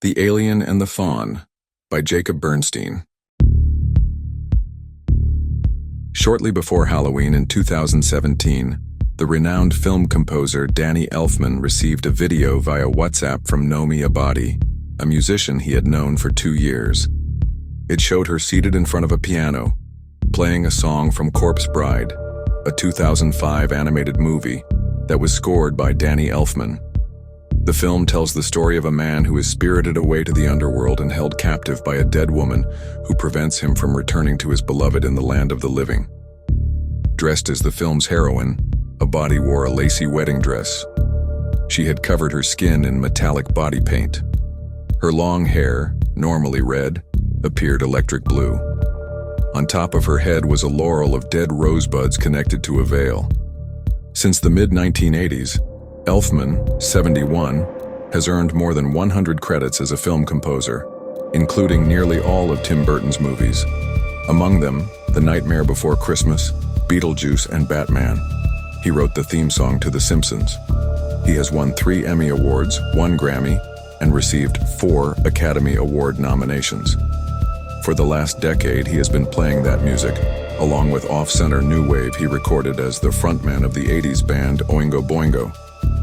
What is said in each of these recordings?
The Alien and the Faun by Jacob Bernstein. Shortly before Halloween in 2017, the renowned film composer Danny Elfman received a video via WhatsApp from Nomi Abadi, a musician he had known for 2 years. It showed her seated in front of a piano, playing a song from Corpse Bride, a 2005 animated movie that was scored by Danny Elfman. The film tells the story of a man who is spirited away to the underworld and held captive by a dead woman who prevents him from returning to his beloved in the land of the living. Dressed as the film's heroine, Abadi wore a lacy wedding dress. She had covered her skin in metallic body paint. Her long hair, normally red, appeared electric blue. On top of her head was a laurel of dead rosebuds connected to a veil. Since the mid-1980s, Elfman, 71, has earned more than 100 credits as a film composer, including nearly all of Tim Burton's movies. Among them, The Nightmare Before Christmas, Beetlejuice, and Batman. He wrote the theme song to The Simpsons. He has won 3 Emmy Awards, 1 Grammy, and received 4 Academy Award nominations. For the last decade, he has been playing that music, along with off-center new wave he recorded as the frontman of the 80s band Oingo Boingo,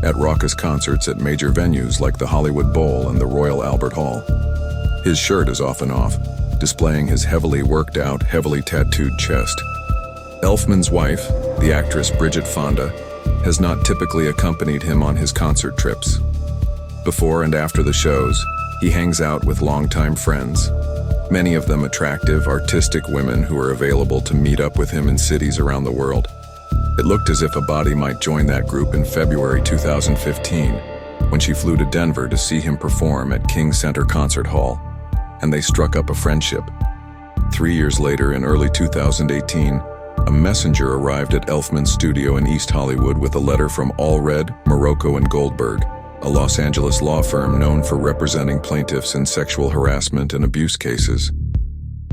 at raucous concerts at major venues like the Hollywood Bowl and the Royal Albert Hall. His shirt is often off, displaying his heavily worked out, heavily tattooed chest. Elfman's wife, the actress Bridget Fonda, has not typically accompanied him on his concert trips. Before and after the shows, he hangs out with longtime friends, many of them attractive, artistic women who are available to meet up with him in cities around the world. It looked as if Abadi might join that group in February 2015, when she flew to Denver to see him perform at King Center Concert Hall, and they struck up a friendship. 3 years later, in early 2018, a messenger arrived at Elfman's studio in East Hollywood with a letter from Allred, Morocco & Goldberg, a Los Angeles law firm known for representing plaintiffs in sexual harassment and abuse cases.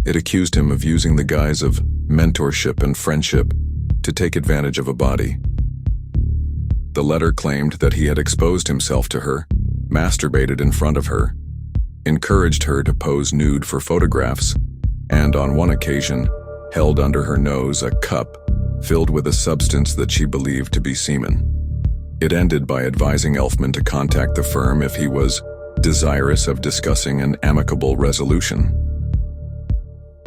It accused him of using the guise of mentorship and friendship to take advantage of Abadi. The letter claimed that he had exposed himself to her, masturbated in front of her, encouraged her to pose nude for photographs, and on one occasion, held under her nose a cup filled with a substance that she believed to be semen. It ended by advising Elfman to contact the firm if he was desirous of discussing an amicable resolution.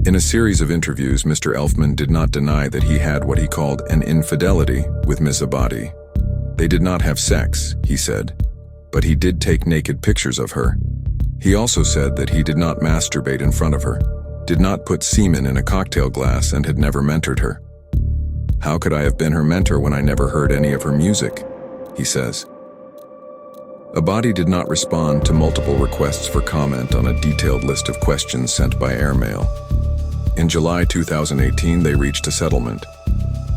In a series of interviews, Mr. Elfman did not deny that he had what he called an infidelity with Miss Abadi. They did not have sex, he said, but he did take naked pictures of her. He also said that he did not masturbate in front of her, did not put semen in a cocktail glass, and had never mentored her. "How could I have been her mentor when I never heard any of her music?" he says. Abadi did not respond to multiple requests for comment on a detailed list of questions sent by Airmail. In July 2018, they reached a settlement.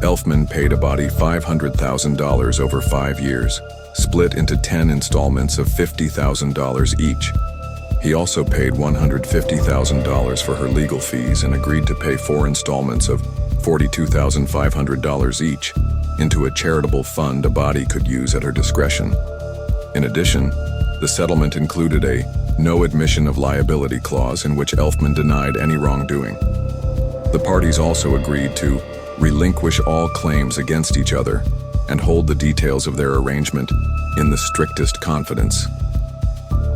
Elfman paid Abadi $500,000 over 5 years, split into 10 installments of $50,000 each. He also paid $150,000 for her legal fees and agreed to pay 4 installments of $42,500 each into a charitable fund Abadi could use at her discretion. In addition, the settlement included a no admission of liability clause in which Elfman denied any wrongdoing. The parties also agreed to relinquish all claims against each other and hold the details of their arrangement in the strictest confidence.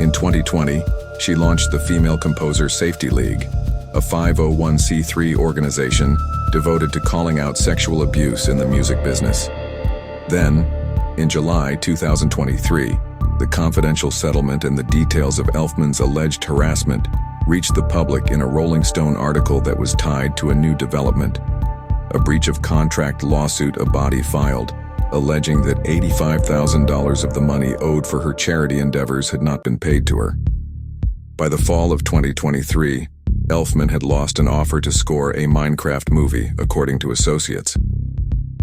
In 2020, she launched the Female Composer Safety League, a 501c3 organization devoted to calling out sexual abuse in the music business. Then, in July 2023, the confidential settlement and the details of Elfman's alleged harassment reached the public in a Rolling Stone article that was tied to a new development, a breach of contract lawsuit Abadi filed, alleging that $85,000 of the money owed for her charity endeavors had not been paid to her. By the fall of 2023, Elfman had lost an offer to score a Minecraft movie, according to associates.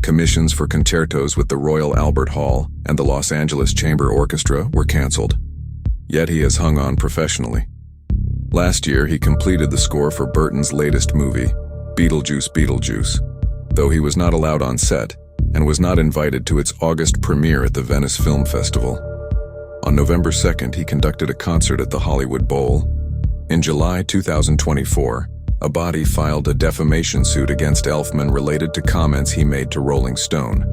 Commissions for concertos with the Royal Albert Hall and the Los Angeles Chamber Orchestra were canceled. Yet he has hung on professionally. Last year, he completed the score for Burton's latest movie, Beetlejuice, though he was not allowed on set and was not invited to its August premiere at the Venice Film Festival. On November 2nd, he conducted a concert at the Hollywood Bowl. In July 2024, Abadi filed a defamation suit against Elfman related to comments he made to Rolling Stone,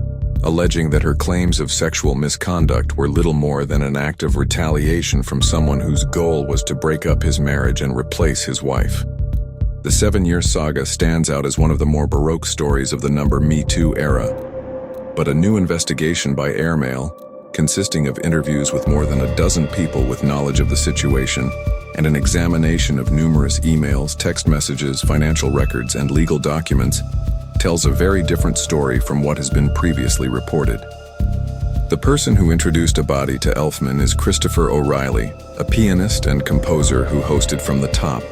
alleging that her claims of sexual misconduct were little more than an act of retaliation from someone whose goal was to break up his marriage and replace his wife. The 7-year saga stands out as one of the more baroque stories of the Me Too era. But a new investigation by Airmail, consisting of interviews with more than a dozen people with knowledge of the situation, and an examination of numerous emails, text messages, financial records, and legal documents, tells a very different story from what has been previously reported. The person who introduced Abadi to Elfman is Christopher O'Reilly, a pianist and composer who hosted From the Top,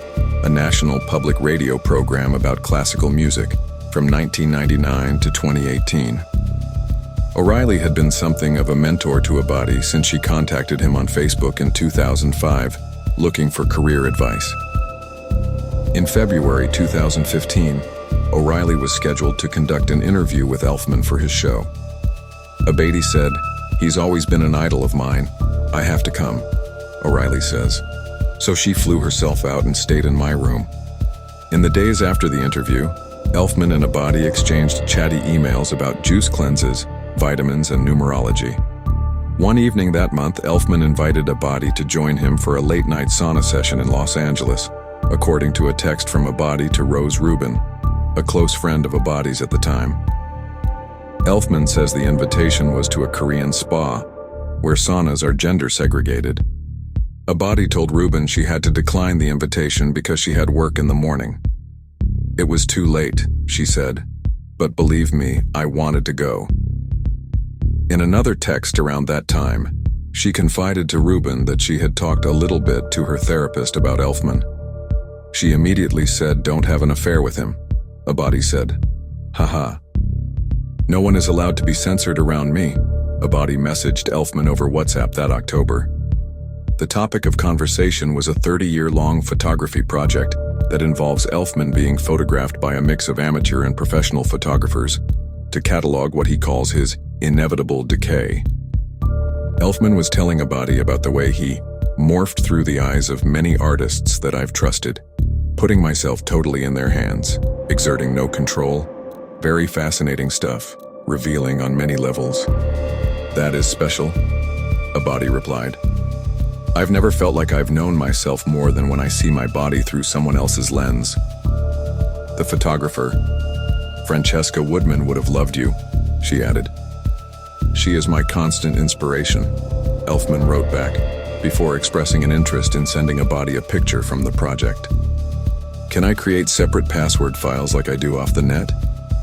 a national public radio program about classical music, from 1999 to 2018. O'Reilly had been something of a mentor to Abadi since she contacted him on Facebook in 2005, looking for career advice. In February 2015, O'Reilly was scheduled to conduct an interview with Elfman for his show. Abadi said, "He's always been an idol of mine. I have to come," O'Reilly says. So she flew herself out and stayed in my room. In the days after the interview, Elfman and Abadi exchanged chatty emails about juice cleanses, vitamins, and numerology. One evening that month, Elfman invited Abadi to join him for a late-night sauna session in Los Angeles, according to a text from Abadi to Rose Rubin, a close friend of Abadi's at the time. Elfman says the invitation was to a Korean spa, where saunas are gender segregated. Abadi told Rubin she had to decline the invitation because she had work in the morning. "It was too late," she said, "but believe me, I wanted to go." In another text around that time, she confided to Rubin that she had talked a little bit to her therapist about Elfman. She immediately said, "Don't have an affair with him," Abadi said. "Haha. No one is allowed to be censored around me," Abadi messaged Elfman over WhatsApp that October. The topic of conversation was a 30-year-long photography project that involves Elfman being photographed by a mix of amateur and professional photographers to catalog what he calls his inevitable decay. Elfman was telling Abadi about the way he morphed through the eyes of many artists that I've trusted, putting myself totally in their hands, exerting no control. Very fascinating stuff, revealing on many levels. "That is special," Abadi replied. "I've never felt like I've known myself more than when I see my body through someone else's lens." The photographer, Francesca Woodman, would have loved you, she added. "She is my constant inspiration," Elfman wrote back, before expressing an interest in sending Abadi a picture from the project. "Can I create separate password files like I do off the net?"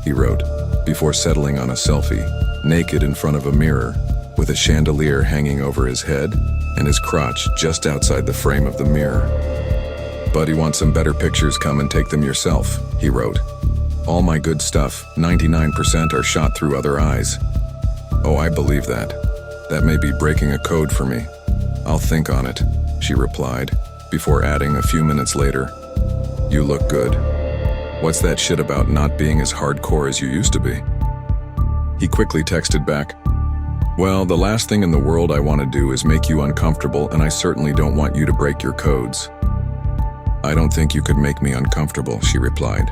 he wrote, before settling on a selfie, naked in front of a mirror, with a chandelier hanging over his head and his crotch just outside the frame of the mirror. "But you want some better pictures, come and take them yourself," he wrote. "All my good stuff, 99% are shot through other eyes." "Oh, I believe that. That may be breaking a code for me. I'll think on it," she replied, before adding a few minutes later, "You look good. What's that shit about not being as hardcore as you used to be?" He quickly texted back, "Well, the last thing in the world I want to do is make you uncomfortable, and I certainly don't want you to break your codes." "I don't think you could make me uncomfortable," she replied.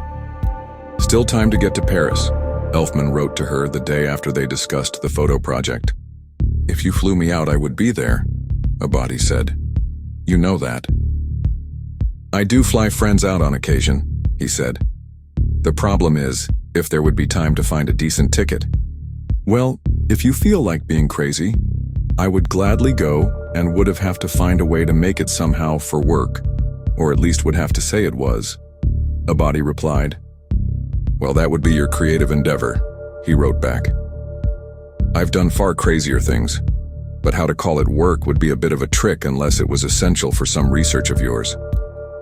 "Still time to get to Paris," Elfman wrote to her the day after they discussed the photo project. "If you flew me out, I would be there," Abadi said. "You know that." "I do fly friends out on occasion," he said. "The problem is, if there would be time to find a decent ticket. Well, if you feel like being crazy, I would gladly go and would have to find a way to make it somehow for work, or at least would have to say it was," Abadi replied. "Well, that would be your creative endeavor," he wrote back. "I've done far crazier things, but how to call it work would be a bit of a trick unless it was essential for some research of yours.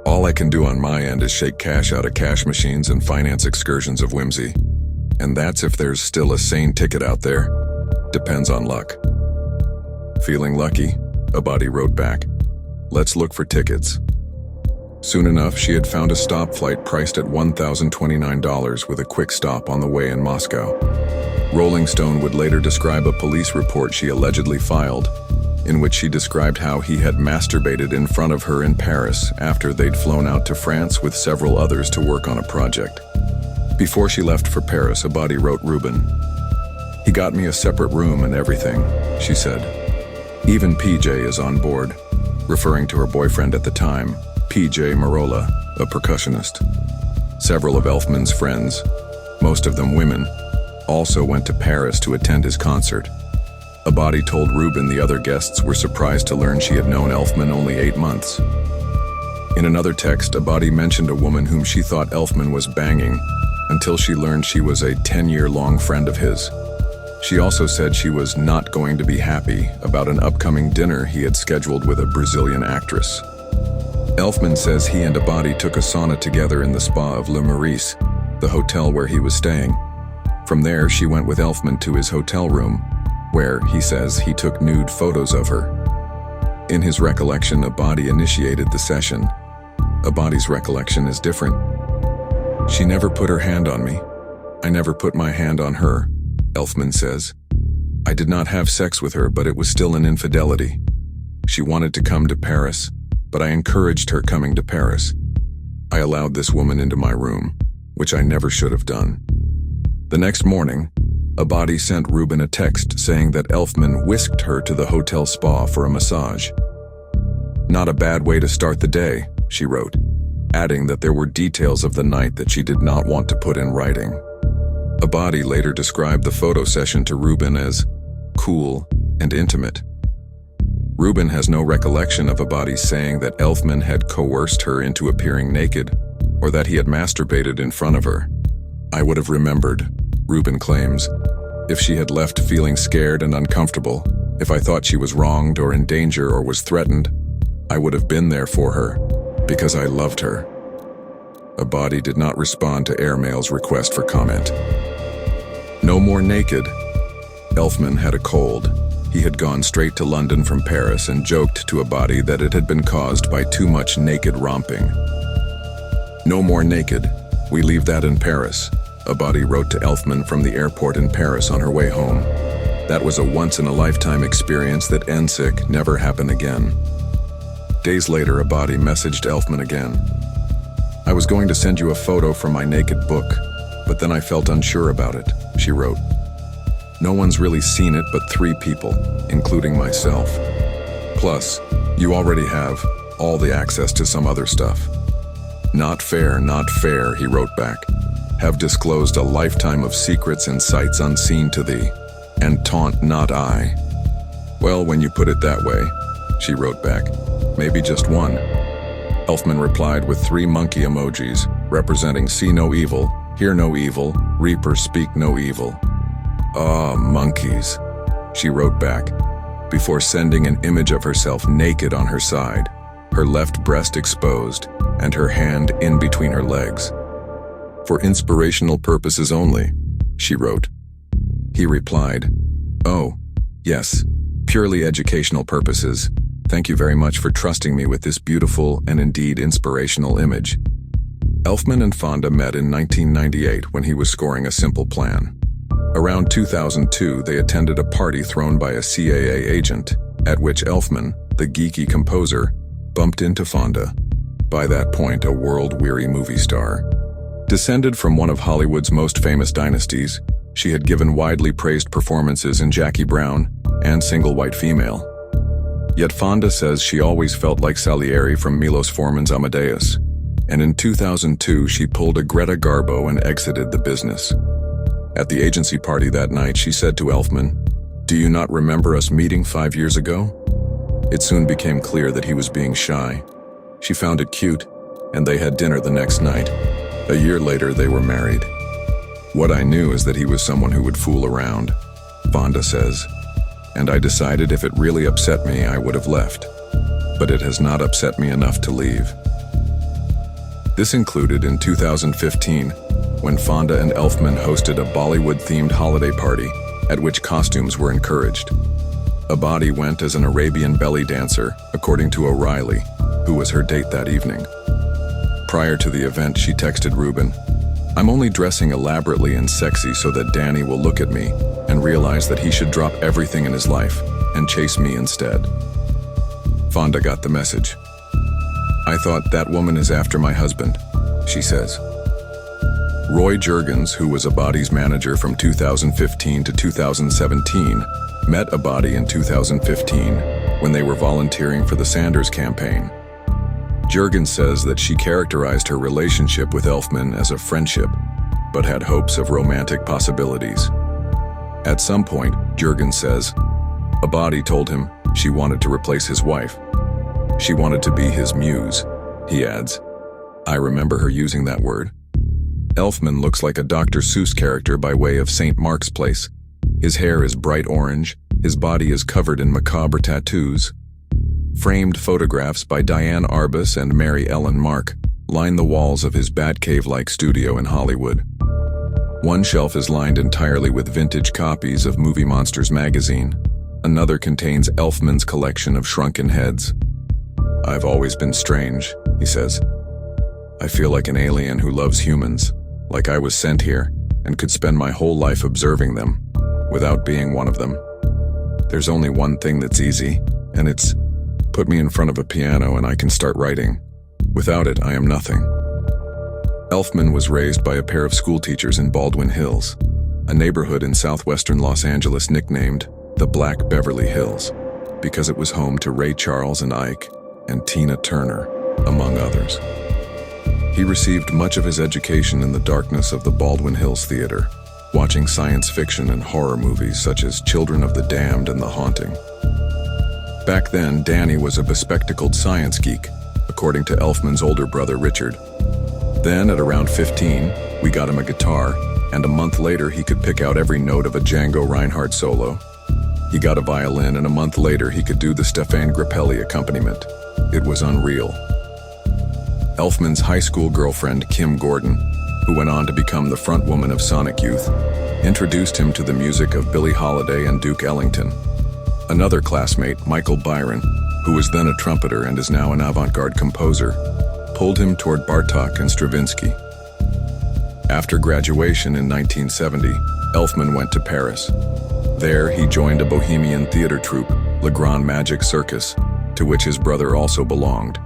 All I can do on my end is shake cash out of cash machines and finance excursions of whimsy. And that's if there's still a sane ticket out there. Depends on luck." "Feeling lucky," Abadi wrote back. "Let's look for tickets." Soon enough, she had found a stop flight priced at $1,029 with a quick stop on the way in Moscow. Rolling Stone would later describe a police report she allegedly filed, in which she described how he had masturbated in front of her in Paris after they'd flown out to France with several others to work on a project. Before she left for Paris, Abadi wrote Ruben, "He got me a separate room and everything," she said. "Even PJ is on board," referring to her boyfriend at the time, PJ Merola, a percussionist. Several of Elfman's friends, most of them women, also went to Paris to attend his concert. Abadi told Ruben the other guests were surprised to learn she had known Elfman only 8 months. In another text, Abadi mentioned a woman whom she thought Elfman was banging until she learned she was a 10-year-long friend of his. She also said she was not going to be happy about an upcoming dinner he had scheduled with a Brazilian actress. Elfman says he and Abadi took a sauna together in the spa of Le Maurice, the hotel where he was staying. From there, she went with Elfman to his hotel room, where, he says, he took nude photos of her. In his recollection, Abadi initiated the session. Abadi's recollection is different. "She never put her hand on me. I never put my hand on her," Elfman says. "I did not have sex with her, but it was still an infidelity. She wanted to come to Paris, but I encouraged her coming to Paris. I allowed this woman into my room, which I never should have done." The next morning, Abadi sent Ruben a text saying that Elfman whisked her to the hotel spa for a massage. "Not a bad way to start the day," she wrote, adding that there were details of the night that she did not want to put in writing. Abadi later described the photo session to Ruben as cool and intimate. Ruben has no recollection of Abadi saying that Elfman had coerced her into appearing naked, or that he had masturbated in front of her. "I would have remembered," Ruben claims, "if she had left feeling scared and uncomfortable, if I thought she was wronged or in danger or was threatened, I would have been there for her, because I loved her." Abadi did not respond to Airmail's request for comment. No more naked. Elfman had a cold. He had gone straight to London from Paris and joked to Abadi that it had been caused by too much naked romping. "No more naked. We leave that in Paris," Abadi wrote to Elfman from the airport in Paris on her way home. "That was a once-in-a-lifetime experience that NSIC never happen again." Days later, Abadi messaged Elfman again. "I was going to send you a photo from my naked book, but then I felt unsure about it," she wrote. "No one's really seen it but 3 people, including myself. Plus, you already have all the access to some other stuff." Not fair, he wrote back. "Have disclosed a lifetime of secrets and sights unseen to thee, and taunt not I." "Well, when you put it that way," she wrote back, "maybe just one." Elfman replied with 3 monkey emojis, representing see no evil, hear no evil, reap or speak no evil. "Ah, monkeys," she wrote back, before sending an image of herself naked on her side, her left breast exposed, and her hand in between her legs. "For inspirational purposes only," she wrote. He replied, "Oh, yes, purely educational purposes. Thank you very much for trusting me with this beautiful and indeed inspirational image." Elfman and Fonda met in 1998 when he was scoring a simple plan. Around 2002, they attended a party thrown by a CAA agent, at which Elfman, the geeky composer, bumped into Fonda, by that point a world-weary movie star. Descended from one of Hollywood's most famous dynasties, she had given widely praised performances in Jackie Brown and Single White Female. Yet Fonda says she always felt like Salieri from Milos Forman's Amadeus, and in 2002 she pulled a Greta Garbo and exited the business. At the agency party that night, she said to Elfman, "Do you not remember us meeting 5 years ago?" It soon became clear that he was being shy. She found it cute, and they had dinner the next night. A year later, they were married. "What I knew is that he was someone who would fool around," Fonda says, "and I decided if it really upset me, I would have left. But it has not upset me enough to leave." This included in 2015, when Fonda and Elfman hosted a Bollywood-themed holiday party, at which costumes were encouraged. Abadi went as an Arabian belly dancer, according to O'Reilly, who was her date that evening. Prior to the event, she texted Ruben, "I'm only dressing elaborately and sexy so that Danny will look at me and realize that he should drop everything in his life and chase me instead. Fonda got the message. I thought that woman is after my husband, she says. Roy Juergens, who was Abadi's manager from 2015 to 2017, met Abadi in 2015 when they were volunteering for the Sanders campaign. Juergens says that she characterized her relationship with Elfman as a friendship, but had hopes of romantic possibilities. At some point, Juergens says, Abadi told him she wanted to replace his wife. She wanted to be his muse, he adds. I remember her using that word. Elfman looks like a Dr. Seuss character by way of St. Mark's Place. His hair is bright orange, his body is covered in macabre tattoos. Framed photographs by Diane Arbus and Mary Ellen Mark line the walls of his Batcave-like studio in Hollywood. One shelf is lined entirely with vintage copies of Movie Monsters magazine. Another contains Elfman's collection of shrunken heads. I've always been strange, he says. I feel like an alien who loves humans, like I was sent here and could spend my whole life observing them, without being one of them. There's only one thing that's easy, and it's put me in front of a piano and I can start writing. Without it, I am nothing. Elfman was raised by a pair of schoolteachers in Baldwin Hills, a neighborhood in southwestern Los Angeles nicknamed the Black Beverly Hills, because it was home to Ray Charles and Ike and Tina Turner, among others. He received much of his education in the darkness of the Baldwin Hills Theater, watching science fiction and horror movies such as Children of the Damned and The Haunting. Back then, Danny was a bespectacled science geek, according to Elfman's older brother Richard. Then, at around 15, we got him a guitar, and a month later he could pick out every note of a Django Reinhardt solo. He got a violin, and a month later he could do the Stefan Grappelli accompaniment. It was unreal. Elfman's high school girlfriend, Kim Gordon, who went on to become the frontwoman of Sonic Youth, introduced him to the music of Billie Holiday and Duke Ellington. Another classmate, Michael Byron, who was then a trumpeter and is now an avant-garde composer, pulled him toward Bartók and Stravinsky. After graduation in 1970, Elfman went to Paris. There, he joined a bohemian theater troupe, Le Grand Magic Circus, to which his brother also belonged.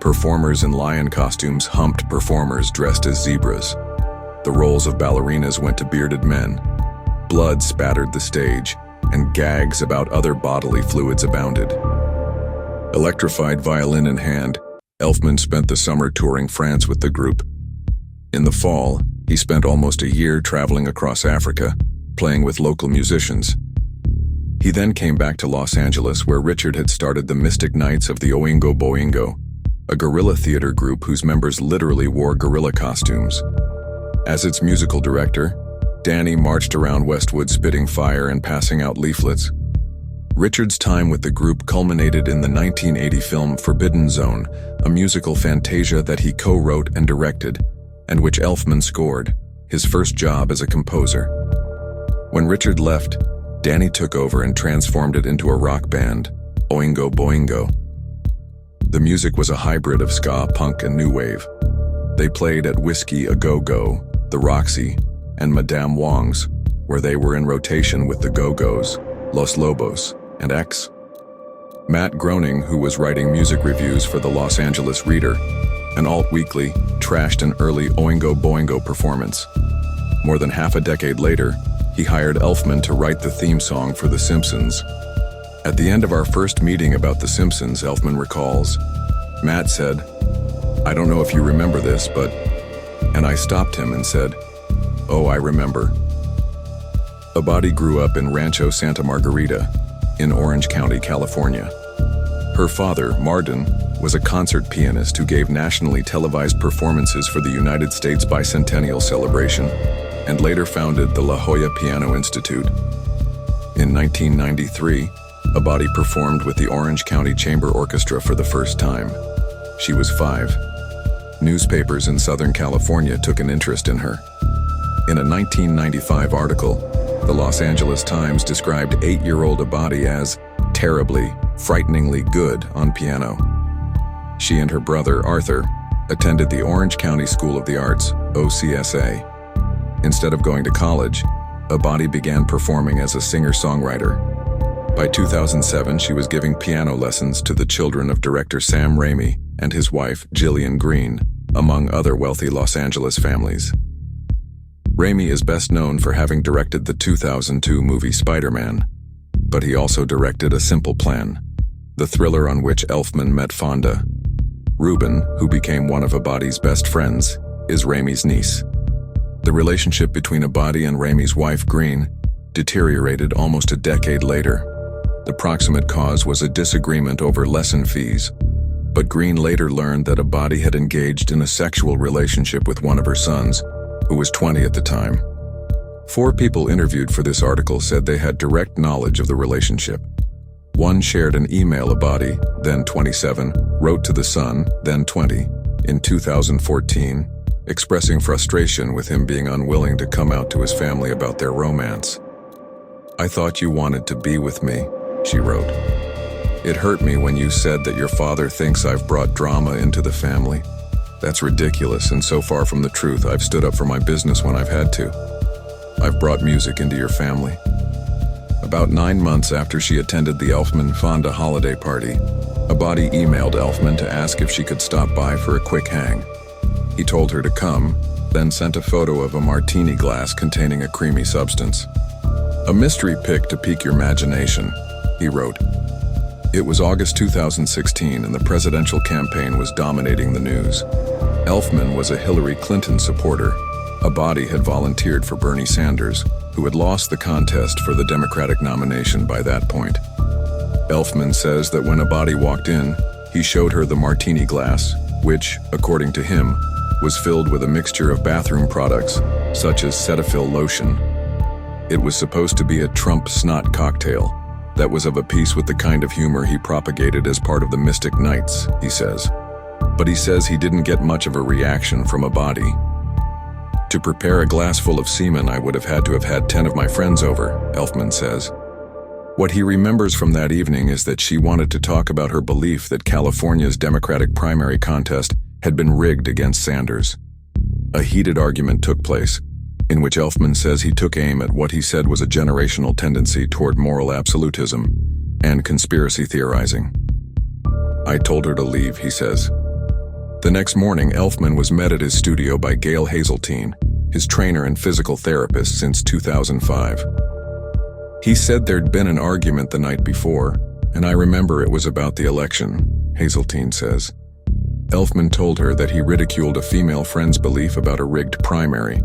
Performers in lion costumes humped performers dressed as zebras. The roles of ballerinas went to bearded men. Blood spattered the stage, and gags about other bodily fluids abounded. Electrified violin in hand, Elfman spent the summer touring France with the group. In the fall, he spent almost a year traveling across Africa, playing with local musicians. He then came back to Los Angeles, where Richard had started the Mystic Knights of the Oingo Boingo, a guerrilla theater group whose members literally wore gorilla costumes. As its musical director, Danny marched around Westwood spitting fire and passing out leaflets. Richard's time with the group culminated in the 1980 film Forbidden Zone, a musical fantasia that he co-wrote and directed, and which Elfman scored, his first job as a composer. When Richard left, Danny took over and transformed it into a rock band, Oingo Boingo. The music was a hybrid of ska, punk, and new wave. They played at Whiskey A Go-Go, the Roxy, and Madame Wong's, where they were in rotation with the Go-Go's, Los Lobos, and X. Matt Groening, who was writing music reviews for the Los Angeles Reader, an alt weekly, trashed an early Oingo Boingo performance. More than half a decade later, he hired Elfman to write the theme song for The Simpsons. At the end of our first meeting about The Simpsons, Elfman recalls, Matt said, I don't know if you remember this, but... And I stopped him and said, oh, I remember. Abadi grew up in Rancho Santa Margarita, in Orange County, California. Her father, Marden, was a concert pianist who gave nationally televised performances for the United States bicentennial celebration, and later founded the La Jolla Piano Institute. In 1993, Abadi performed with the Orange County Chamber Orchestra for the first time. She was 5. Newspapers in Southern California took an interest in her. In a 1995 article, the Los Angeles Times described 8-year-old Abadi as terribly, frighteningly good on piano. She and her brother, Arthur, attended the Orange County School of the Arts, OCSA. Instead of going to college, Abadi began performing as a singer-songwriter. By 2007, she was giving piano lessons to the children of director Sam Raimi and his wife, Gillian Green, among other wealthy Los Angeles families. Raimi is best known for having directed the 2002 movie Spider-Man, but he also directed A Simple Plan, the thriller on which Elfman met Fonda. Ruben, who became one of Abadi's best friends, is Raimi's niece. The relationship between Abadi and Raimi's wife, Green, deteriorated almost a decade later. The proximate cause was a disagreement over lesson fees, but Green later learned that Abadi had engaged in a sexual relationship with one of her sons, who was 20 at the time. 4 people interviewed for this article said they had direct knowledge of the relationship. One shared an email Abadi, then 27, wrote to the son, then 20, in 2014, expressing frustration with him being unwilling to come out to his family about their romance. "I thought you wanted to be with me," she wrote. "It hurt me when you said that your father thinks I've brought drama into the family. That's ridiculous and so far from the truth. I've stood up for my business when I've had to. I've brought music into your family." About 9 months after she attended the Elfman-Fonda holiday party, Abadi emailed Elfman to ask if she could stop by for a quick hang. He told her to come, then sent a photo of a martini glass containing a creamy substance. "A mystery pick to pique your imagination," he wrote. It was August 2016 and the presidential campaign was dominating the news. Elfman was a Hillary Clinton supporter. Abadi had volunteered for Bernie Sanders, who had lost the contest for the Democratic nomination by that point. Elfman says that when Abadi walked in, he showed her the martini glass, which, according to him, was filled with a mixture of bathroom products, such as Cetaphil lotion. It was supposed to be a Trump snot cocktail that was of a piece with the kind of humor he propagated as part of the Mystic Knights, he says. But he says he didn't get much of a reaction from Abadi. "To prepare a glass full of semen, I would have had 10 of my friends over," Elfman says. What he remembers from that evening is that she wanted to talk about her belief that California's Democratic primary contest had been rigged against Sanders. A heated argument took place, in which Elfman says he took aim at what he said was a generational tendency toward moral absolutism and conspiracy theorizing. "I told her to leave," he says. The next morning, Elfman was met at his studio by Gail Hazeltine, his trainer and physical therapist since 2005. He said there'd been an argument the night before, and I remember it was about the election, Hazeltine says. Elfman told her that he ridiculed a female friend's belief about a rigged primary.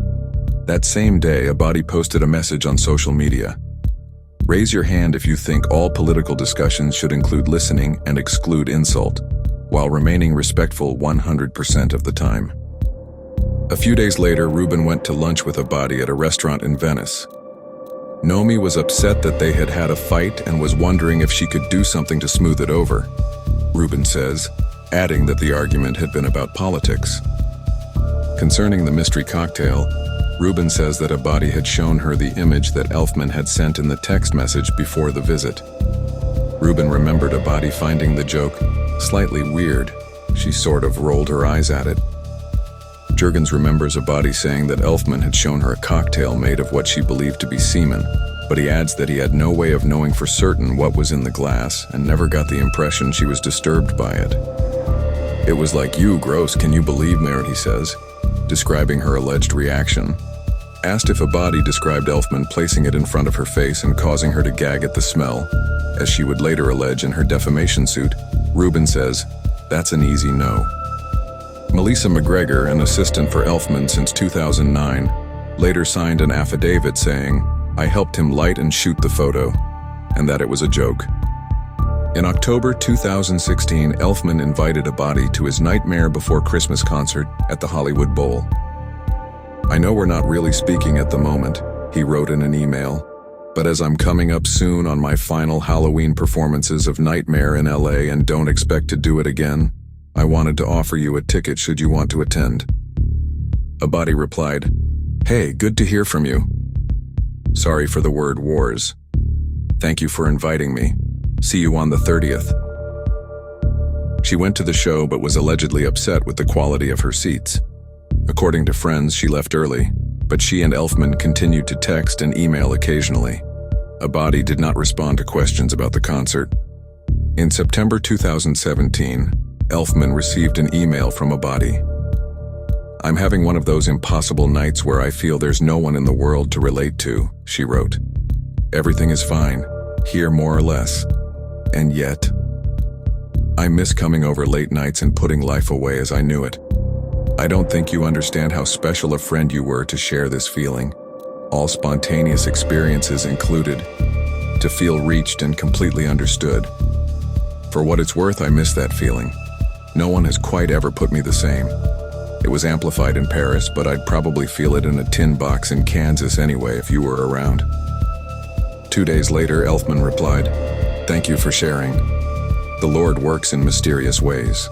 That same day, Abadi posted a message on social media. "Raise your hand if you think all political discussions should include listening and exclude insult, while remaining respectful 100% of the time." A few days later, Ruben went to lunch with Abadi at a restaurant in Venice. Nomi was upset that they had had a fight and was wondering if she could do something to smooth it over, Ruben says, adding that the argument had been about politics. Concerning the mystery cocktail, Ruben says that Abadi had shown her the image that Elfman had sent in the text message before the visit. Ruben remembered Abadi finding the joke slightly weird. She sort of rolled her eyes at it. Jurgens remembers Abadi saying that Elfman had shown her a cocktail made of what she believed to be semen, but he adds that he had no way of knowing for certain what was in the glass and never got the impression she was disturbed by it. "It was like, you gross, can you believe me?" he says, describing her alleged reaction. Asked if Abadi described Elfman placing it in front of her face and causing her to gag at the smell, as she would later allege in her defamation suit, Ruben says, "That's an easy no." Melissa McGregor, an assistant for Elfman since 2009, later signed an affidavit saying, "I helped him light and shoot the photo," and that it was a joke. In October 2016, Elfman invited Abadi to his Nightmare Before Christmas concert at the Hollywood Bowl. "I know we're not really speaking at the moment," he wrote in an email, "but as I'm coming up soon on my final Halloween performances of Nightmare in LA and don't expect to do it again, I wanted to offer you a ticket should you want to attend." Abadi replied, "Hey, good to hear from you. Sorry for the word wars. Thank you for inviting me. See you on the 30th. She went to the show but was allegedly upset with the quality of her seats. According to friends, she left early, but she and Elfman continued to text and email occasionally. Abadi did not respond to questions about the concert. In September 2017, Elfman received an email from Abadi. "I'm having one of those impossible nights where I feel there's no one in the world to relate to," she wrote. "Everything is fine, here more or less. And yet, I miss coming over late nights and putting life away as I knew it. I don't think you understand how special a friend you were to share this feeling, all spontaneous experiences included, to feel reached and completely understood. For what it's worth, I miss that feeling. No one has quite ever put me the same. It was amplified in Paris, but I'd probably feel it in a tin box in Kansas anyway if you were around." 2 days later, Elfman replied, "Thank you for sharing. The Lord works in mysterious ways."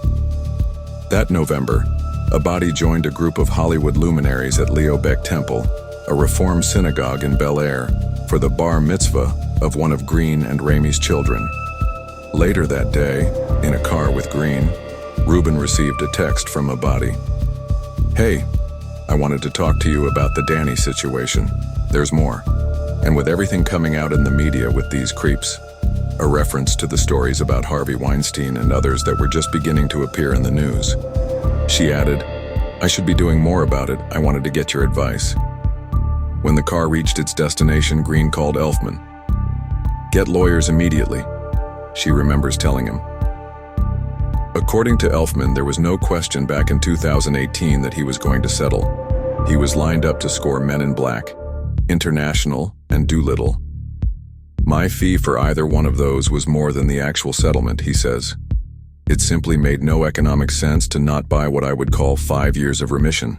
That November, Abadi joined a group of Hollywood luminaries at Leo Beck Temple, a Reform synagogue in Bel Air, for the bar mitzvah of one of Green and Ramey's children. Later that day, in a car with Green, Ruben received a text from Abadi. "Hey, I wanted to talk to you about the Danny situation. There's more. And with everything coming out in the media with these creeps," a reference to the stories about Harvey Weinstein and others that were just beginning to appear in the news. She added, "I should be doing more about it. I wanted to get your advice." When the car reached its destination, Green called Elfman. "Get lawyers immediately," she remembers telling him. According to Elfman, there was no question back in 2018 that he was going to settle. He was lined up to score Men in Black, International, and Doolittle. "My fee for either one of those was more than the actual settlement," he says. "It simply made no economic sense to not buy what I would call 5 years of remission.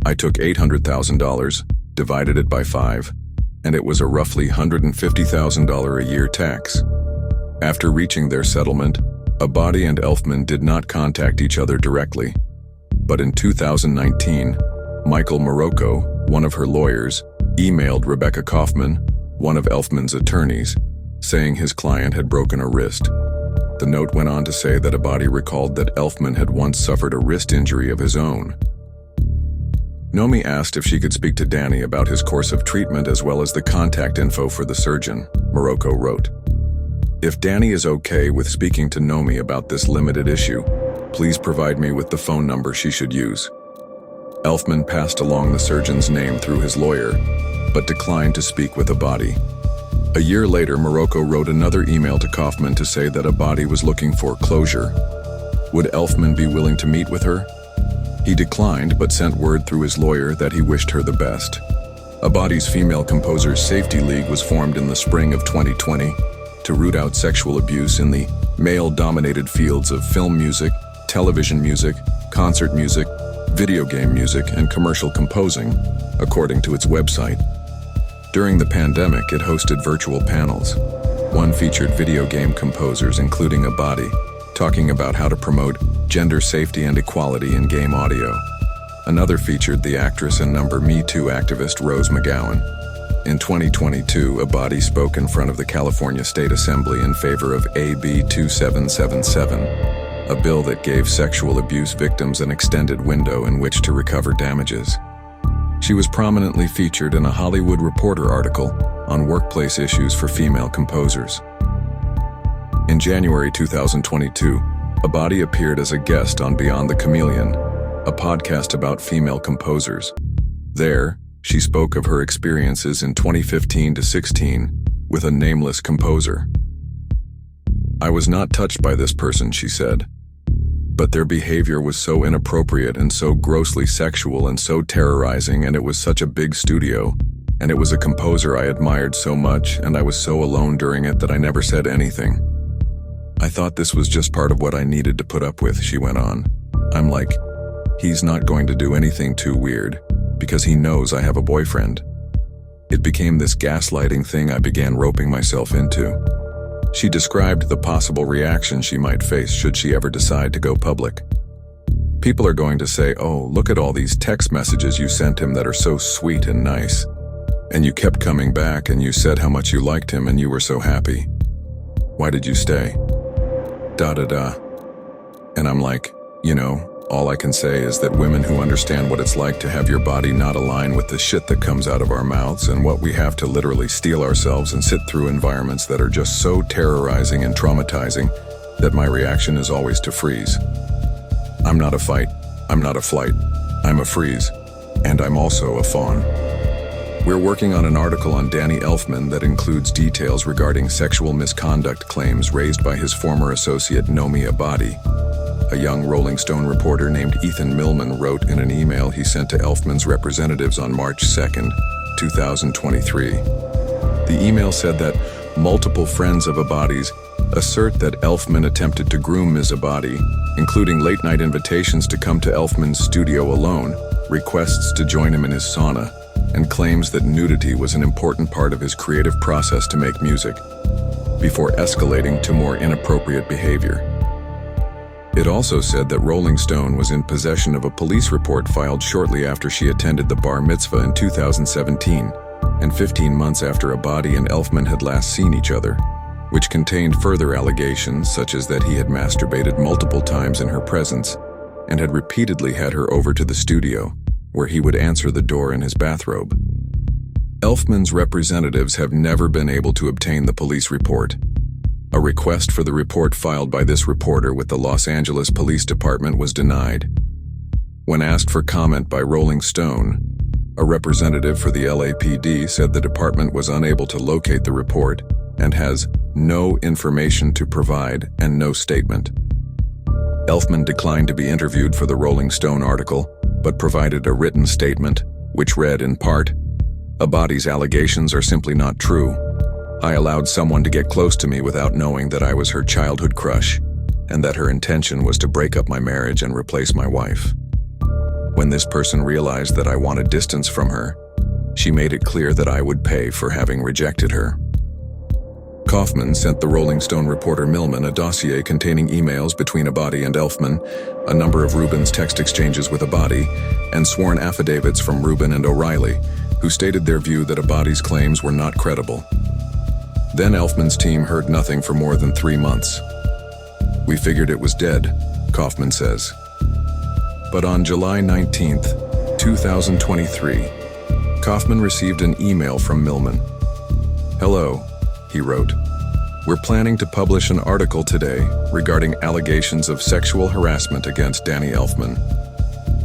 I took $800,000, divided it by 5, and it was a roughly $150,000 a year tax." After reaching their settlement, Abadi and Elfman did not contact each other directly. But in 2019, Michael Morocco, one of her lawyers, emailed Rebecca Kaufman, one of Elfman's attorneys, saying his client had broken a wrist. The note went on to say that Abadi recalled that Elfman had once suffered a wrist injury of his own. Nomi asked if she could speak to Danny about his course of treatment as well as the contact info for the surgeon. Morocco wrote, "If Danny is okay with speaking to Nomi about this limited issue, please provide me with the phone number she should use." Elfman passed along the surgeon's name through his lawyer, but declined to speak with Abadi. A year later, Morocco wrote another email to Kaufman to say that Abadi was looking for closure. Would Elfman be willing to meet with her? He declined, but sent word through his lawyer that he wished her the best. Abadi's Female Composers Safety League was formed in the spring of 2020 to root out sexual abuse in the male-dominated fields of film music, television music, concert music, video game music, and commercial composing, according to its website. During the pandemic, it hosted virtual panels. One featured video game composers, including Abadi, talking about how to promote gender safety and equality in game audio. Another featured the actress and Me Too activist Rose McGowan. In 2022, Abadi spoke in front of the California State Assembly in favor of AB 2777, a bill that gave sexual abuse victims an extended window in which to recover damages. She was prominently featured in a Hollywood Reporter article on workplace issues for female composers. In January 2022, Abadi appeared as a guest on Beyond the Chameleon, a podcast about female composers. There, she spoke of her experiences in 2015 to 16 with a nameless composer. "I was not touched by this person," she said, "but their behavior was so inappropriate and so grossly sexual and so terrorizing, and it was such a big studio, and it was a composer I admired so much, and I was so alone during it that I never said anything. I thought this was just part of what I needed to put up with," she went on. "I'm like, he's not going to do anything too weird, because he knows I have a boyfriend." It became this gaslighting thing I began roping myself into. She described the possible reaction she might face should she ever decide to go public. "People are going to say, 'Oh, look at all these text messages you sent him that are so sweet and nice. And you kept coming back and you said how much you liked him and you were so happy. Why did you stay? Da da da.' And I'm like, All I can say is that women who understand what it's like to have your body not align with the shit that comes out of our mouths and what we have to literally steel ourselves and sit through environments that are just so terrorizing and traumatizing that my reaction is always to freeze. I'm not a fight, I'm not a flight, I'm a freeze, and I'm also a fawn. We're working on an article on Danny Elfman that includes details regarding sexual misconduct claims raised by his former associate Nomi Abadi. A young Rolling Stone reporter named Ethan Millman wrote in an email he sent to Elfman's representatives on March 2nd, 2023. The email said that multiple friends of Abadi's assert that Elfman attempted to groom Ms. Abadi, including late-night invitations to come to Elfman's studio alone, requests to join him in his sauna, and claims that nudity was an important part of his creative process to make music, before escalating to more inappropriate behavior. It also said that Rolling Stone was in possession of a police report filed shortly after she attended the bar mitzvah in 2017, and 15 months after Abadi and Elfman had last seen each other, which contained further allegations such as that he had masturbated multiple times in her presence and had repeatedly had her over to the studio, where he would answer the door in his bathrobe. Elfman's representatives have never been able to obtain the police report. A request for the report filed by this reporter with the Los Angeles Police Department was denied. When asked for comment by Rolling Stone, a representative for the LAPD said the department was unable to locate the report and has no information to provide and no statement. Elfman declined to be interviewed for the Rolling Stone article, but provided a written statement, which read in part, "Abadi's allegations are simply not true. I allowed someone to get close to me without knowing that I was her childhood crush, and that her intention was to break up my marriage and replace my wife. When this person realized that I wanted distance from her, she made it clear that I would pay for having rejected her." Kaufman sent the Rolling Stone reporter Millman a dossier containing emails between Abadi and Elfman, a number of Rubin's text exchanges with Abadi, and sworn affidavits from Rubin and O'Reilly, who stated their view that Abadi's claims were not credible. Then Elfman's team heard nothing for more than 3 months. "We figured it was dead," Kaufman says. But on July 19th, 2023, Kaufman received an email from Millman. "Hello," he wrote. "We're planning to publish an article today regarding allegations of sexual harassment against Danny Elfman.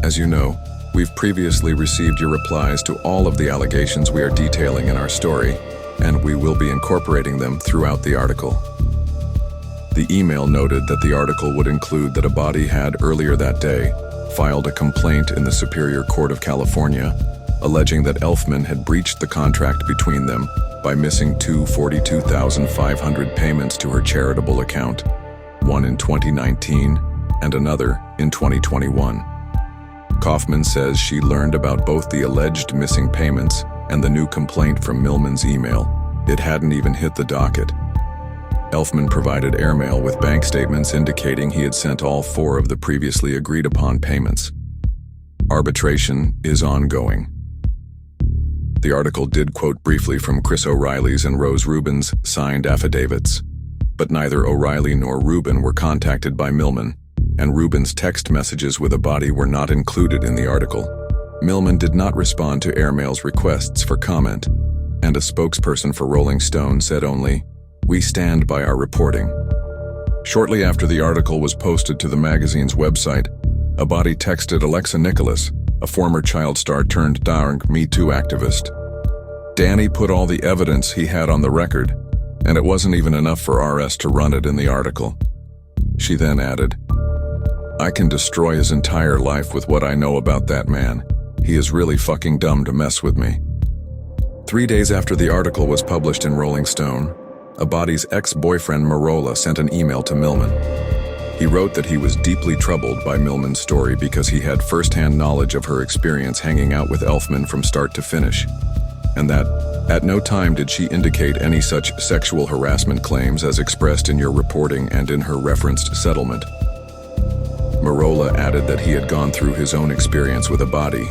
As you know, we've previously received your replies to all of the allegations we are detailing in our story, and we will be incorporating them throughout the article." The email noted that the article would include that Abadi had earlier that day filed a complaint in the Superior Court of California, alleging that Elfman had breached the contract between them by missing two $42,500 payments to her charitable account, one in 2019 and another in 2021. Kaufman says she learned about both the alleged missing payments and the new complaint from Millman's email. It hadn't even hit the docket. Elfman provided Airmail with bank statements indicating he had sent all 4 of the previously agreed upon payments. Arbitration is ongoing. The article did quote briefly from Chris O'Reilly's and Rose Rubin's signed affidavits, but neither O'Reilly nor Rubin were contacted by Millman, and Rubin's text messages with Abadi were not included in the article. Millman did not respond to Airmail's requests for comment, and a spokesperson for Rolling Stone said only, "We stand by our reporting." Shortly after the article was posted to the magazine's website, Abadi texted Alexa Nicholas, a former child star turned dark Me Too activist. "Danny put all the evidence he had on the record, and it wasn't even enough for RS to run it in the article." She then added, "I can destroy his entire life with what I know about that man. He is really fucking dumb to mess with me." 3 days after the article was published in Rolling Stone, Abadi's ex-boyfriend Merola sent an email to Millman. He wrote that he was deeply troubled by Millman's story because he had first-hand knowledge of her experience hanging out with Elfman from start to finish, and that at no time did she indicate any such sexual harassment claims as expressed in your reporting and in her referenced settlement. Merola added that he had gone through his own experience with Abadi,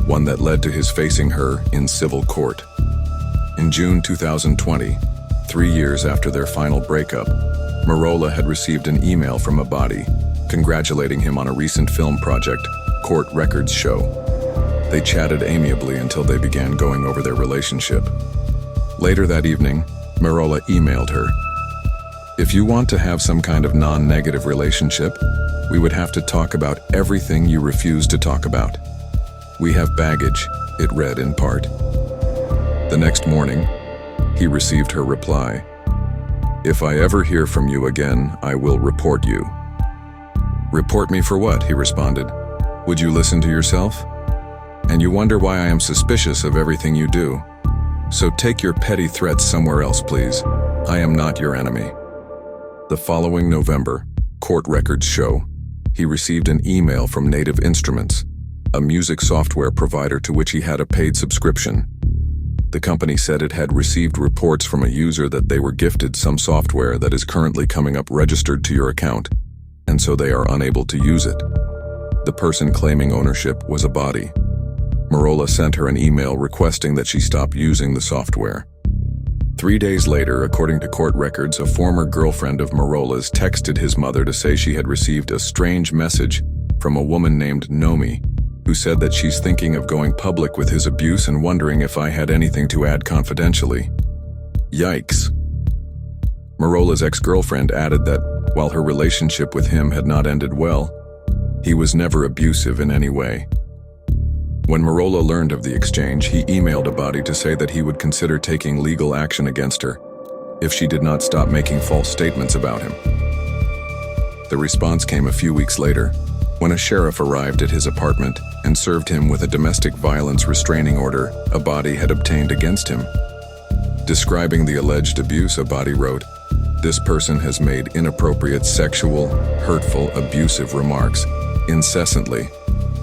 one that led to his facing her in civil court. In June 2020, 3 years after their final breakup, Merola had received an email from Abadi congratulating him on a recent film project, Court Records Show. They chatted amiably until they began going over their relationship. Later that evening, Merola emailed her. "If you want to have some kind of non-negative relationship, we would have to talk about everything you refuse to talk about. We have baggage," it read in part. The next morning, he received her reply. "If I ever hear from you again, I will report you." "Report me for what?" he responded. "Would you listen to yourself? And you wonder why I am suspicious of everything you do. So take your petty threats somewhere else, please. I am not your enemy." The following November, Court Records Show, he received an email from Native Instruments, a music software provider to which he had a paid subscription. The company said it had received reports from a user that they were gifted some software that is currently coming up registered to your account, and so they are unable to use it. The person claiming ownership was Abadi. Merola sent her an email requesting that she stop using the software. 3 days later, according to court records, a former girlfriend of Merola's texted his mother to say she had received a strange message from a woman named Nomi, who said that she's thinking of going public with his abuse and wondering if I had anything to add confidentially. Yikes. Merola's ex-girlfriend added that, while her relationship with him had not ended well, he was never abusive in any way. When Merola learned of the exchange, he emailed Abadi to say that he would consider taking legal action against her if she did not stop making false statements about him. The response came a few weeks later, when a sheriff arrived at his apartment and served him with a domestic violence restraining order Abadi had obtained against him. Describing the alleged abuse, Abadi wrote, "This person has made inappropriate sexual, hurtful, abusive remarks incessantly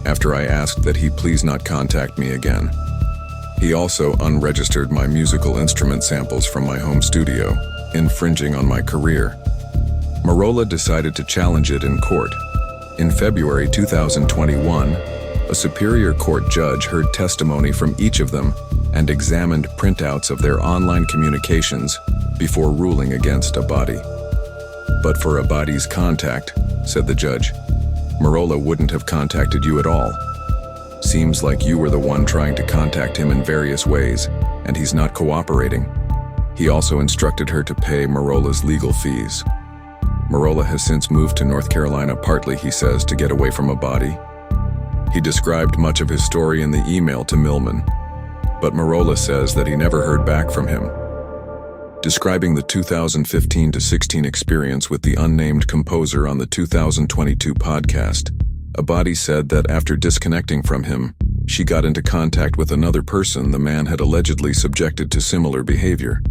after I asked that he please not contact me again. He also unregistered my musical instrument samples from my home studio, infringing on my career." Merola decided to challenge it in court. In February 2021, a Superior Court judge heard testimony from each of them and examined printouts of their online communications before ruling against Abadi. "But for Abadi's contact," said the judge, "Merola wouldn't have contacted you at all. Seems like you were the one trying to contact him in various ways, and he's not cooperating." He also instructed her to pay Merola's legal fees. Merola has since moved to North Carolina, partly, he says, to get away from Abadi. He described much of his story in the email to Millman, but Merola says that he never heard back from him. Describing the 2015-16 experience with the unnamed composer on the 2022 podcast, Abadi said that after disconnecting from him, she got into contact with another person the man had allegedly subjected to similar behavior.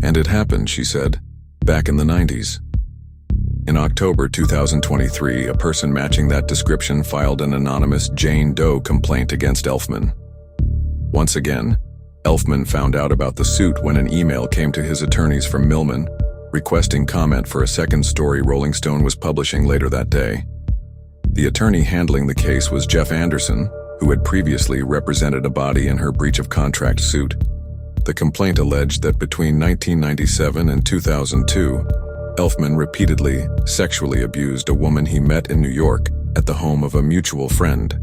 And it happened, she said, back in the 90s. In October 2023, a person matching that description filed an anonymous Jane Doe complaint against Elfman. Once again, Elfman found out about the suit when an email came to his attorneys from Millman, requesting comment for a second story Rolling Stone was publishing later that day. The attorney handling the case was Jeff Anderson, who had previously represented Abadi in her breach of contract suit. The complaint alleged that between 1997 and 2002, Elfman repeatedly sexually abused a woman he met in New York at the home of a mutual friend,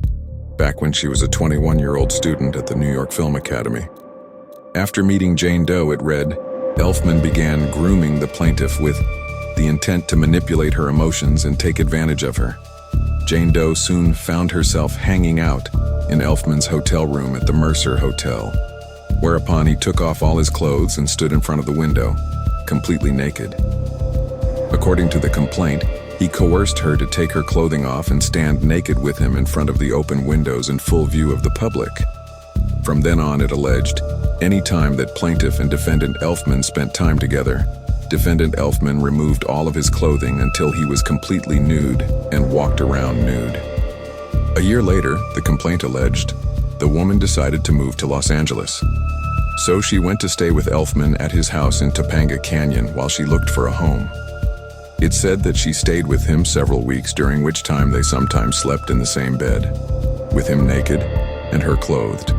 back when she was a 21-year-old student at the New York Film Academy. After meeting Jane Doe, it read, Elfman began grooming the plaintiff with the intent to manipulate her emotions and take advantage of her. Jane Doe soon found herself hanging out in Elfman's hotel room at the Mercer Hotel, whereupon he took off all his clothes and stood in front of the window, completely naked. According to the complaint, he coerced her to take her clothing off and stand naked with him in front of the open windows in full view of the public. From then on, it alleged, any time that plaintiff and defendant Elfman spent time together, defendant Elfman removed all of his clothing until he was completely nude and walked around nude. A year later, the complaint alleged, the woman decided to move to Los Angeles. So she went to stay with Elfman at his house in Topanga Canyon while she looked for a home. It said that she stayed with him several weeks, during which time they sometimes slept in the same bed, with him naked and her clothed.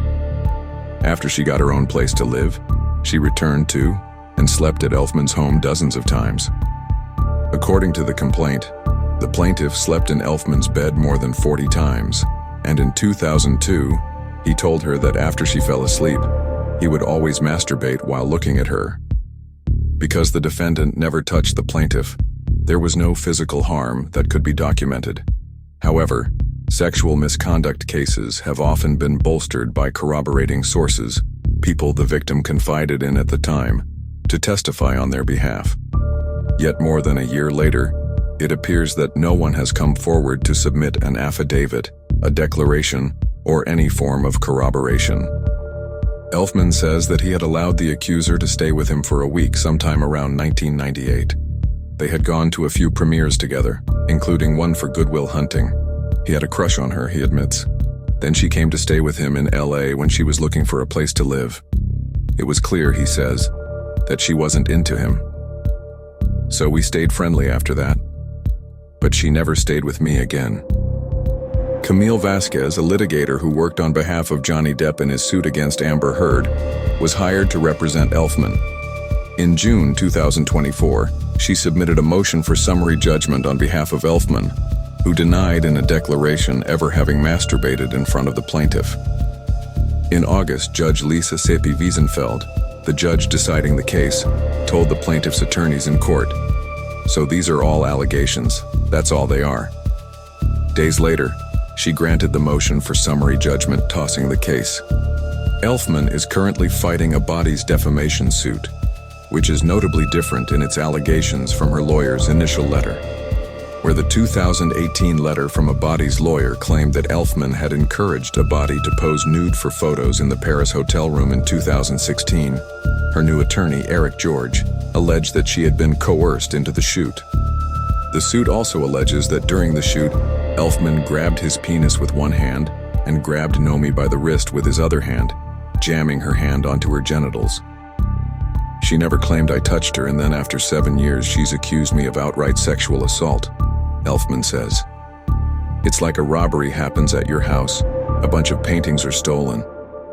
After she got her own place to live, she returned to and slept at Elfman's home dozens of times. According to the complaint, the plaintiff slept in Elfman's bed more than 40 times, and in 2002, he told her that after she fell asleep, he would always masturbate while looking at her. Because the defendant never touched the plaintiff, there was no physical harm that could be documented. However, sexual misconduct cases have often been bolstered by corroborating sources, people the victim confided in at the time, to testify on their behalf. Yet more than a year later, it appears that no one has come forward to submit an affidavit, a declaration, or any form of corroboration. Elfman says that he had allowed the accuser to stay with him for a week sometime around 1998. They had gone to a few premieres together, including one for Good Will Hunting. He had a crush on her, he admits. Then she came to stay with him in LA when she was looking for a place to live. It was clear, he says, that she wasn't into him. So we stayed friendly after that. But she never stayed with me again. Camille Vasquez, a litigator who worked on behalf of Johnny Depp in his suit against Amber Heard, was hired to represent Elfman. In June 2024, she submitted a motion for summary judgment on behalf of Elfman, who denied in a declaration ever having masturbated in front of the plaintiff. In August, Judge Lisa Seppi-Wiesenfeld, the judge deciding the case, told the plaintiff's attorneys in court, "So these are all allegations, that's all they are." Days later, she granted the motion for summary judgment, tossing the case. Elfman is currently fighting Abadi's defamation suit, which is notably different in its allegations from her lawyer's initial letter, where the 2018 letter from Abadi's lawyer claimed that Elfman had encouraged Abadi to pose nude for photos in the Paris hotel room in 2016. Her new attorney, Eric George, alleged that she had been coerced into the shoot. The suit also alleges that during the shoot, Elfman grabbed his penis with one hand and grabbed Nomi by the wrist with his other hand, jamming her hand onto her genitals. She never claimed I touched her, and then after 7 years she's accused me of outright sexual assault, Elfman says. It's like a robbery happens at your house, a bunch of paintings are stolen.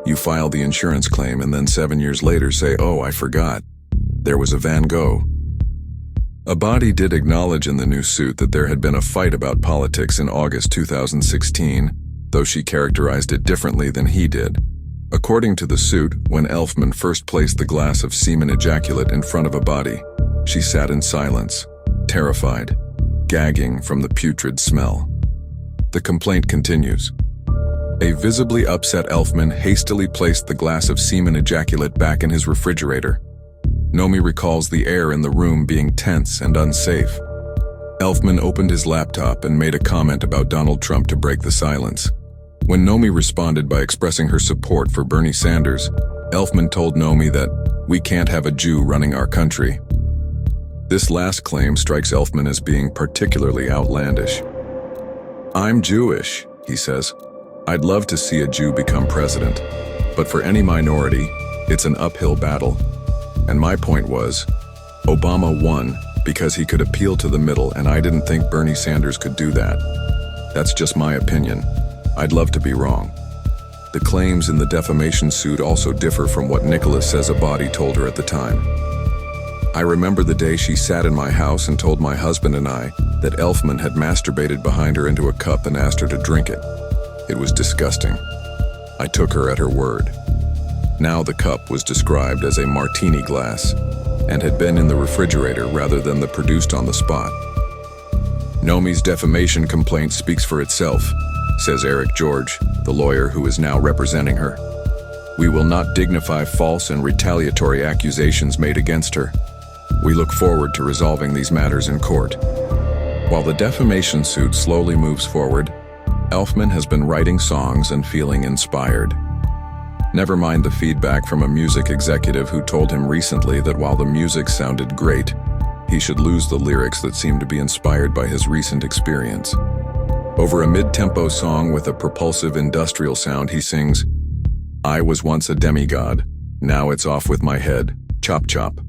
You file the insurance claim and then 7 years later say, "Oh, I forgot. There was a Van Gogh." Abadi did acknowledge in the new suit that there had been a fight about politics in August 2016, though she characterized it differently than he did. According to the suit, when Elfman first placed the glass of semen ejaculate in front of Abadi, she sat in silence, terrified, gagging from the putrid smell. The complaint continues. A visibly upset Elfman hastily placed the glass of semen ejaculate back in his refrigerator. Nomi recalls the air in the room being tense and unsafe. Elfman opened his laptop and made a comment about Donald Trump to break the silence. When Nomi responded by expressing her support for Bernie Sanders, Elfman told Nomi that, "We can't have a Jew running our country." This last claim strikes Elfman as being particularly outlandish. "I'm Jewish," he says. "I'd love to see a Jew become president, but for any minority, it's an uphill battle. And my point was, Obama won because he could appeal to the middle, and I didn't think Bernie Sanders could do that. That's just my opinion. I'd love to be wrong." The claims in the defamation suit also differ from what Nicholas says Abadi told her at the time. "I remember the day she sat in my house and told my husband and I that Elfman had masturbated behind her into a cup and asked her to drink it. It was disgusting. I took her at her word." Now the cup was described as a martini glass and had been in the refrigerator rather than the produced on the spot. Nomi's defamation complaint speaks for itself, says Eric George, the lawyer who is now representing her. "We will not dignify false and retaliatory accusations made against her. We look forward to resolving these matters in court." While the defamation suit slowly moves forward, Elfman has been writing songs and feeling inspired. Never mind the feedback from a music executive who told him recently that while the music sounded great, he should lose the lyrics that seemed to be inspired by his recent experience. Over a mid-tempo song with a propulsive industrial sound, he sings, "I was once a demigod, now it's off with my head, chop chop."